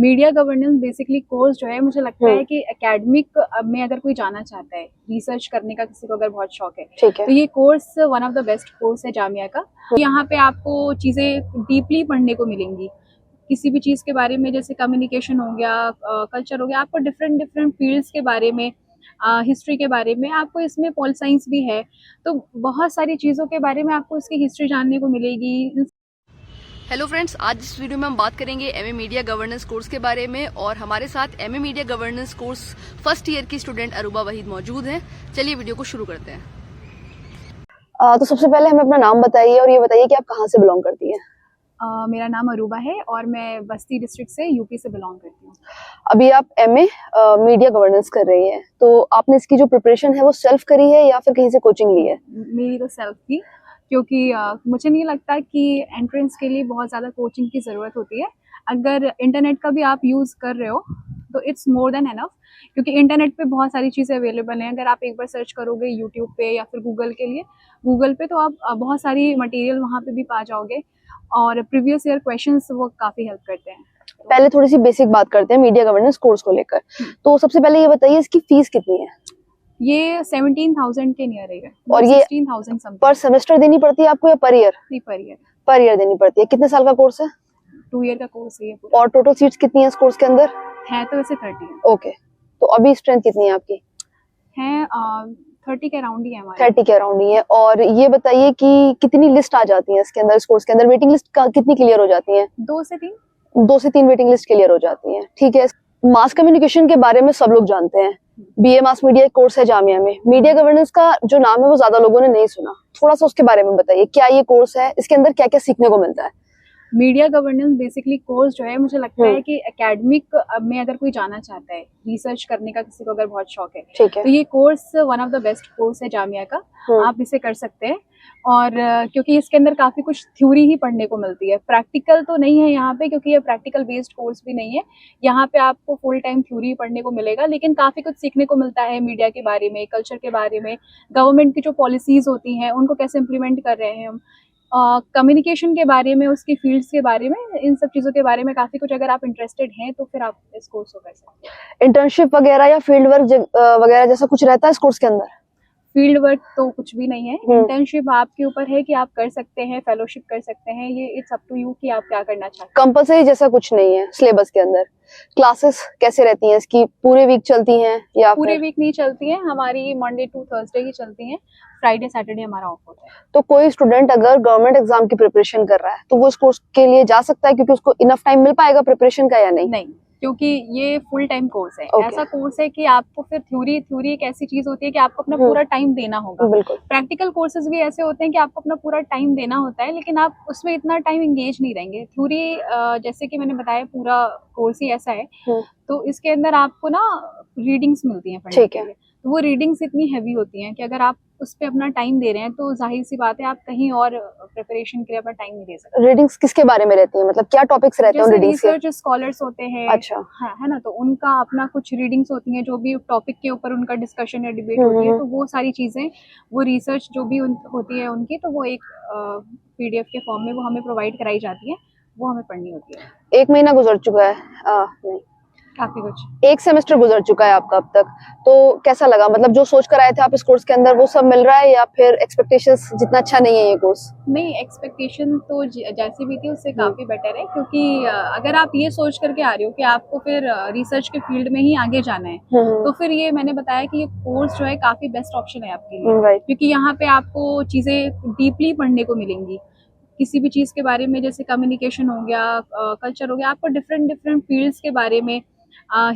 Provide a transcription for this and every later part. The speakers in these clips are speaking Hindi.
मीडिया गवर्नेंस बेसिकली कोर्स जो है, मुझे लगता है कि एकेडमिक में अगर कोई जाना चाहता है, रिसर्च करने का किसी को अगर बहुत शौक है, तो ये course one of the best course है जामिया का। यहाँ पे आपको चीजें डीपली पढ़ने को मिलेंगी, किसी भी चीज के बारे में, जैसे कम्युनिकेशन हो गया, कल्चर हो गया, आपको डिफरेंट डिफरेंट फील्ड्स के बारे में, हिस्ट्री के बारे में, आपको इसमें पॉल साइंस भी है, तो बहुत सारी चीज़ों के बारे में आपको इसकी हिस्ट्री जानने को मिलेगी। हेलो फ्रेंड्स, आज इस वीडियो में हम बात करेंगे एमए मीडिया गवर्नेंस कोर्स के बारे में और हमारे साथ MA media governance course first year की स्टूडेंट अरूबा वहीद मौजूद हैं। चलिए वीडियो को शुरू करते हैं। तो सबसे पहले हमें अपना नाम बताइए और ये बताइए कि आप कहाँ से बिलोंग करती हैं। मेरा नाम अरूबा है और मैं बस्ती डिस्ट्रिक्ट से यूपी से बिलोंग करती हूँ। अभी आप एमए मीडिया गवर्नेंस कर रही हैं, तो आपने इसकी जो प्रिपरेशन है वो सेल्फ करी है या फिर कहीं से कोचिंग ली है? मेरी तो सेल्फ थी, क्योंकि मुझे नहीं लगता कि एंट्रेंस के लिए बहुत ज़्यादा कोचिंग की ज़रूरत होती है। अगर इंटरनेट का भी आप यूज़ कर रहे हो तो इट्स मोर देन एनफ, क्योंकि इंटरनेट पे बहुत सारी चीज़ें अवेलेबल हैं। अगर आप एक बार सर्च करोगे यूट्यूब पे या फिर गूगल पे, तो आप बहुत सारी मटेरियल वहाँ पे भी पा जाओगे और प्रीवियस ईयर क्वेश्चंस वो काफ़ी हेल्प करते हैं। पहले थोड़ी सी बेसिक बात करते हैं मीडिया गवर्नेंस कोर्स को लेकर। तो सबसे पहले ये बताइए इसकी फीस कितनी है? ये 17,000 के नियर है और ये 16,000 पर सेमेस्टर देनी पड़ती है आपको या पर ईयर? नहीं, पर ईयर। पर ईयर देनी पड़ती है। कितने साल का कोर्स है? 2 ईयर का कोर्स है ये। और टोटल सीट्स कितनी है इस कोर्स के अंदर? है तो वैसे 30 है। ओके, तो अभी स्ट्रेंथ कितनी है आपकी? है 30 के अराउंड ही है हमारी। 30 के अराउंड ही है। और ये बताइए कि कितनी लिस्ट आ जाती है इसके अंदर, इस कोर्स के अंदर वेटिंग लिस्ट कितनी क्लियर हो जाती है? 2 से 3। 2 से 3 वेटिंग लिस्ट क्लियर हो जाती है। ठीक है। मास कम्युनिकेशन के बारे में सब लोग जानते हैं, बीए मास मीडिया कोर्स है जामिया में। मीडिया गवर्नेंस का जो नाम है वो ज्यादा लोगों ने नहीं सुना, थोड़ा सा उसके बारे में बताइए। क्या ये कोर्स है, इसके अंदर क्या क्या सीखने को मिलता है? मीडिया गवर्नेंस बेसिकली कोर्स जो है, मुझे लगता है कि एकेडमिक में अगर कोई जाना चाहता है, रिसर्च करने का किसी को अगर बहुत शौक है, तो ये course one of the best course है जामिया का। आप इसे कर सकते हैं। और क्योंकि इसके अंदर काफी कुछ थ्योरी ही पढ़ने को मिलती है, प्रैक्टिकल तो नहीं है यहाँ पे, क्योंकि ये प्रैक्टिकल बेस्ड कोर्स भी नहीं है। यहाँ पे आपको फुल टाइम थ्योरी पढ़ने को मिलेगा, लेकिन काफी कुछ सीखने को मिलता है मीडिया के बारे में, कल्चर के बारे में, गवर्नमेंट की जो पॉलिसीज होती हैं उनको कैसे इम्प्लीमेंट कर रहे हैं हम, कम्युनिकेशन के बारे में, उसकी फील्ड्स के बारे में, इन सब चीज़ों के बारे में काफ़ी कुछ। अगर आप इंटरेस्टेड हैं तो फिर आप इस कोर्स को कर सकते हैं। इंटर्नशिप वगैरह या फील्ड वर्क वगैरह जैसा कुछ रहता है इस कोर्स के अंदर? फील्ड वर्क तो कुछ भी नहीं है। इंटर्नशिप आपके ऊपर है कि आप कर सकते हैं, फेलोशिप कर सकते हैं, ये इट्स अप टू यू कि आप क्या करना चाहते हैं। कंपल्सरी जैसा कुछ नहीं है सिलेबस के अंदर। क्लासेस कैसे रहती हैं इसकी? पूरे वीक चलती हैं या पूरे वीक नहीं चलती हैं, हमारी मंडे टू थर्सडे ही चलती हैं, फ्राइडे सैटरडे हमारा ऑफ होता है। तो कोई स्टूडेंट अगर गवर्नमेंट एग्जाम की प्रिपरेशन कर रहा है तो वो इस कोर्स के लिए जा सकता है, क्योंकि उसको इनफ टाइम मिल पाएगा प्रिपरेशन का या नहीं? नहीं, क्योंकि ये फुल टाइम कोर्स है। ऐसा कोर्स है कि आपको फिर थ्योरी एक ऐसी चीज होती है कि आपको अपना पूरा टाइम देना होगा। बिल्कुल। प्रैक्टिकल कोर्सेज भी ऐसे होते हैं कि आपको अपना पूरा टाइम देना होता है, लेकिन आप उसमें इतना टाइम एंगेज नहीं रहेंगे। थ्योरी जैसे कि मैंने बताया, पूरा कोर्स ही ऐसा है, तो इसके अंदर आपको ना रीडिंग्स मिलती हैं पढ़ने के लिए। तो वो रीडिंग्स इतनी हैवी होती हैं कि अगर आप उस पर अपना टाइम दे रहे हैं तो जाहिर सी बात है आप कहीं और प्रिपरेशन के लिए अपना टाइम नहीं दे सकते। रीडिंग्स किसके बारे में रहती हैं, मतलब क्या टॉपिक्स रहते हैं रीडिंग्स के? रिसर्च स्कॉलर्स होते हैं। अच्छा। है ना, तो उनका अपना कुछ रीडिंग्स होती हैं, जो भी टॉपिक के ऊपर उनका डिस्कशन या डिबेट होती है, तो वो सारी चीजें, वो रिसर्च जो भी होती है उनकी, तो वो एक PDF के फॉर्म में वो हमें प्रोवाइड कराई जाती है, वो हमें पढ़नी होती है। 1 महीना गुजर चुका है, नहीं काफी कुछ, 1 सेमेस्टर गुजर चुका है आपका अब तक, तो कैसा लगा? मतलब जो सोच कर आए थे आप इस कोर्स के अंदर वो सब मिल रहा है या फिर एक्सपेक्टेशंस जितना अच्छा नहीं है ये कोर्स? नहीं, एक्सपेक्टेशन तो जैसी भी थी उससे काफी बेटर है, क्योंकि अगर आप ये सोच करके आ रहे हो कि आपको फिर रिसर्च के फील्ड में ही आगे जाना है, तो फिर ये मैंने बताया कि ये कोर्स जो है काफी बेस्ट ऑप्शन है आपके लिए। क्योंकि यहाँ पे आपको चीजें डीपली पढ़ने को मिलेंगी, किसी भी चीज के बारे में, जैसे कम्युनिकेशन हो गया, कल्चर हो गया, आपको डिफरेंट डिफरेंट फील्ड्स के बारे में,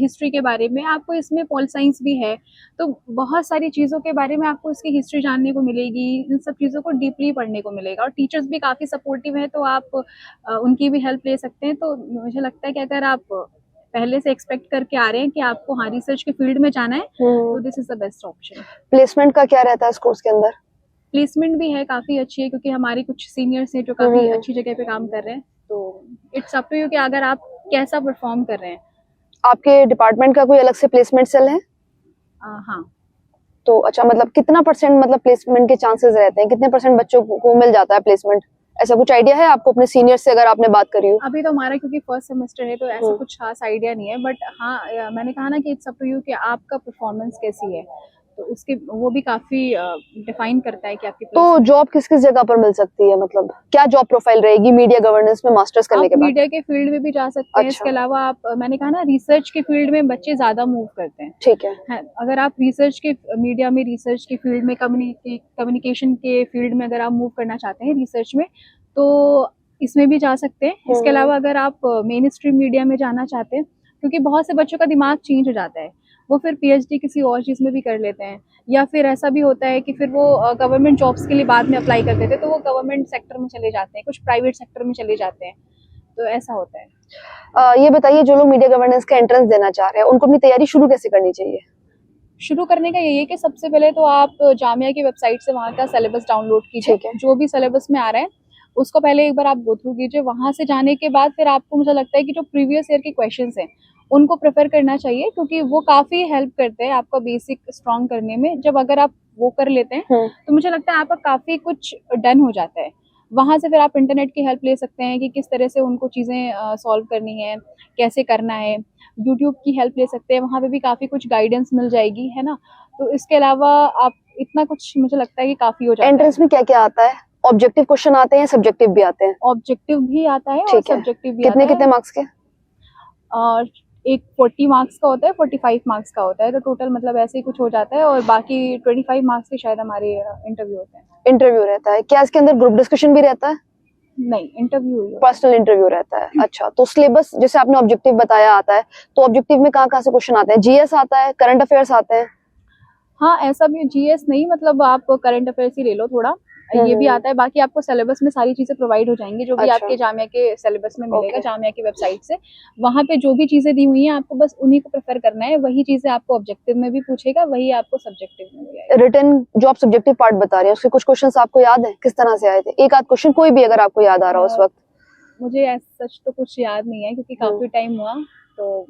हिस्ट्री के बारे में, आपको इसमें पॉल साइंस भी है, तो बहुत सारी चीज़ों के बारे में आपको इसकी हिस्ट्री जानने को मिलेगी। इन सब चीज़ों को डीपली पढ़ने को मिलेगा, और टीचर्स भी काफ़ी सपोर्टिव है, तो आप उनकी भी हेल्प ले सकते हैं। तो मुझे लगता है कि अगर आप पहले से एक्सपेक्ट करके आ रहे हैं कि आपको रिसर्च के फील्ड में जाना है, तो this is the best option. Placement का क्या रहता है इस कोर्स के अंदर? प्लेसमेंट भी है, काफ़ी अच्छी है, क्योंकि हमारे कुछ सीनियर्स हैं जो काफ़ी अच्छी जगह पे काम कर रहे हैं। तो इट्स अप टू यू कि अगर आप कैसा परफॉर्म कर रहे हैं। आपके डिपार्टमेंट का कोई अलग से प्लेसमेंट सेल है? हाँ। तो अच्छा, मतलब कितना % मतलब प्लेसमेंट के चांसेस रहते हैं, कितने % बच्चों को मिल जाता है प्लेसमेंट? ऐसा कुछ आइडिया है आपको अपने सीनियर से अगर आपने बात करी हो? अभी तो हमारा क्योंकि फर्स्ट सेमेस्टर है तो ऐसा कुछ खास आइडिया नहीं है, बट हाँ मैंने कहा ना कि इट्स अप टू यू कि आपका परफॉर्मेंस कैसी है, तो उसके वो भी काफी डिफाइन करता है कि आपकी तो जॉब किस किस जगह पर मिल सकती है, मतलब क्या जॉब प्रोफाइल रहेगी मीडिया गवर्नेंस में मास्टर्स करने के बाद? मीडिया के फील्ड में भी जा सकते हैं। अच्छा। इसके अलावा आप मैंने कहा ना रिसर्च के फील्ड में बच्चे ज्यादा मूव करते हैं। ठीक है। अगर आप रिसर्च के मीडिया में रिसर्च के फील्ड में कम्युनिकेशन के फील्ड में अगर आप मूव करना चाहते हैं रिसर्च में तो इसमें भी जा सकते हैं। इसके अलावा अगर आप मेन स्ट्रीम मीडिया में जाना चाहते हैं, क्योंकि बहुत से बच्चों का दिमाग चेंज हो जाता है, वो फिर पीएचडी किसी और चीज़ में भी कर लेते हैं, या फिर ऐसा भी होता है कि फिर वो गवर्नमेंट जॉब्स के लिए बाद में अप्लाई करते थे तो वो गवर्नमेंट सेक्टर में चले जाते हैं, कुछ प्राइवेट सेक्टर में चले जाते हैं, तो ऐसा होता है। ये बताइए जो लोग मीडिया गवर्नेंस का एंट्रेंस देना चाह रहे हैं उनको अपनी तैयारी शुरू कैसे करनी चाहिए? शुरू करने का यही है कि सबसे पहले तो आप जामिया की वेबसाइट से वहाँ का सिलेबस डाउनलोड कीजिए। जो भी सिलेबस में आ रहा है उसको पहले एक बार आप गो थ्रू कीजिए। वहाँ से जाने के बाद फिर आपको मुझे लगता है कि जो प्रीवियस ईयर के क्वेश्चंस हैं उनको प्रेफर करना चाहिए, क्योंकि वो काफ़ी हेल्प करते हैं आपका बेसिक स्ट्रॉन्ग करने में। जब अगर आप वो कर लेते हैं तो मुझे लगता है आपका काफ़ी कुछ डन हो जाता है। वहाँ से फिर आप इंटरनेट की हेल्प ले सकते हैं कि किस तरह से उनको चीज़ें सॉल्व करनी है, कैसे करना है। यूट्यूब की हेल्प ले सकते हैं, वहाँ पे भी काफ़ी कुछ गाइडेंस मिल जाएगी, है ना। तो इसके अलावा आप इतना कुछ मुझे लगता है कि काफ़ी हो जाता है। एंट्रेंस में क्या क्या आता है? ऑब्जेक्टिव क्वेश्चन आते हैं, सब्जेक्टिव भी आते हैं? ऑब्जेक्टिव भी आता है और सब्जेक्टिव भी आता है। कितने मार्क्स के? और एक 40 मार्क्स का होता है, 45 मार्क्स का होता है, तो टोटल मतलब ऐसे ही कुछ हो जाता है। और बाकी 25 मार्क्स के शायद हमारे इंटरव्यू होते हैं। इंटरव्यू रहता है क्या इसके अंदर? ग्रुप डिस्कशन भी रहता है? नहीं, इंटरव्यू ही पर्सनल इंटरव्यू रहता है। अच्छा, तो सिलेबस जैसे आपने ऑब्जेक्टिव बताया आता है, तो ऑब्जेक्टिव में कहाँ से क्वेश्चन आते हैं? जीएस आता है, करंट अफेयर्स आते हैं? हाँ, ऐसा भी जीएस नहीं, मतलब आप करंट अफेयर्स ही ले लो थोड़ा, ये भी आता है। बाकी आपको सिलेबस में सारी चीजें प्रोवाइड हो जाएंगी जो भी आपके जामिया के सिलेबस में मिलेगा, जामिया की वेबसाइट से। वहाँ पे जो भी चीजें दी हुई हैं आपको बस उन्हीं को प्रेफर करना है। वही चीजें आपको ऑब्जेक्टिव में भी पूछेगा, वही आपको सब्जेक्टिव में मिलेगा। रिटन जो आप सब्जेक्टिव पार्ट बता रहे हैं उसके कुछ क्वेश्चंस आपको याद है किस तरह से आए थे? एक आध क्वेश्चन कोई भी अगर आपको याद आ रहा हो उस वक्त। मुझे सच तो कुछ याद नहीं है क्योंकि काफी टाइम हुआ, तो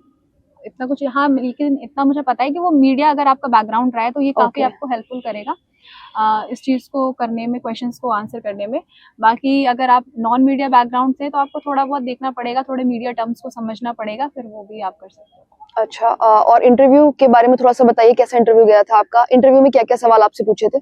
इतना कुछ। हाँ, लेकिन इतना मुझे पता है कि वो मीडिया अगर आपका बैकग्राउंड रहा है तो ये काफी आपको हेल्पफुल करेगा इस चीज को करने में, क्वेश्चंस को आंसर करने में। बाकी अगर आप नॉन मीडिया बैकग्राउंड से तो आपको थोड़ा बहुत देखना पड़ेगा, थोड़े मीडिया टर्म्स को समझना पड़ेगा, फिर वो भी आप कर सकते हो। अच्छा, और इंटरव्यू के बारे में थोड़ा सा बताइए, कैसा इंटरव्यू गया था आपका? इंटरव्यू में क्या क्या सवाल आपसे पूछे थे?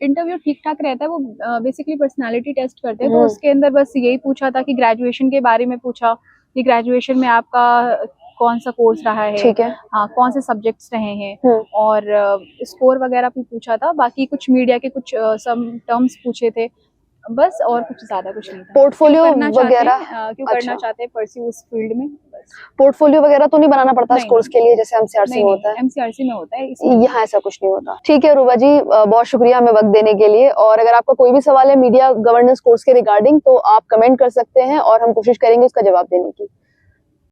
इंटरव्यू ठीक ठाक रहता है, वो बेसिकली पर्सनालिटी टेस्ट करते हैं। तो उसके अंदर बस यही पूछा था कि ग्रेजुएशन के बारे में पूछा कि ग्रेजुएशन में आपका कौन सा कोर्स रहा है, ठीक है। हाँ, कौन से सब्जेक्ट्स रहे हैं, और स्कोर वगैरह भी पूछा था। बाकी कुछ मीडिया के कुछ सम टर्म्स पूछे थे बस, और कुछ ज्यादा कुछ नहीं था। पोर्टफोलियो वगैरह क्यों करना चाहते हैं परस्यू इस फील्ड में, बस। पोर्टफोलियो वगैरह तो नहीं बनाना पड़ता इस कोर्स के लिए जैसे एमसीआरसी में होता है? एमसीआरसी में होता है, यहाँ ऐसा कुछ नहीं होता। ठीक है अरूबा जी, बहुत शुक्रिया हमें वक्त देने के लिए। और अगर आपका कोई भी सवाल है मीडिया गवर्नेंस कोर्स के रिगार्डिंग तो आप कमेंट कर सकते हैं और हम कोशिश करेंगे उसका जवाब देने की।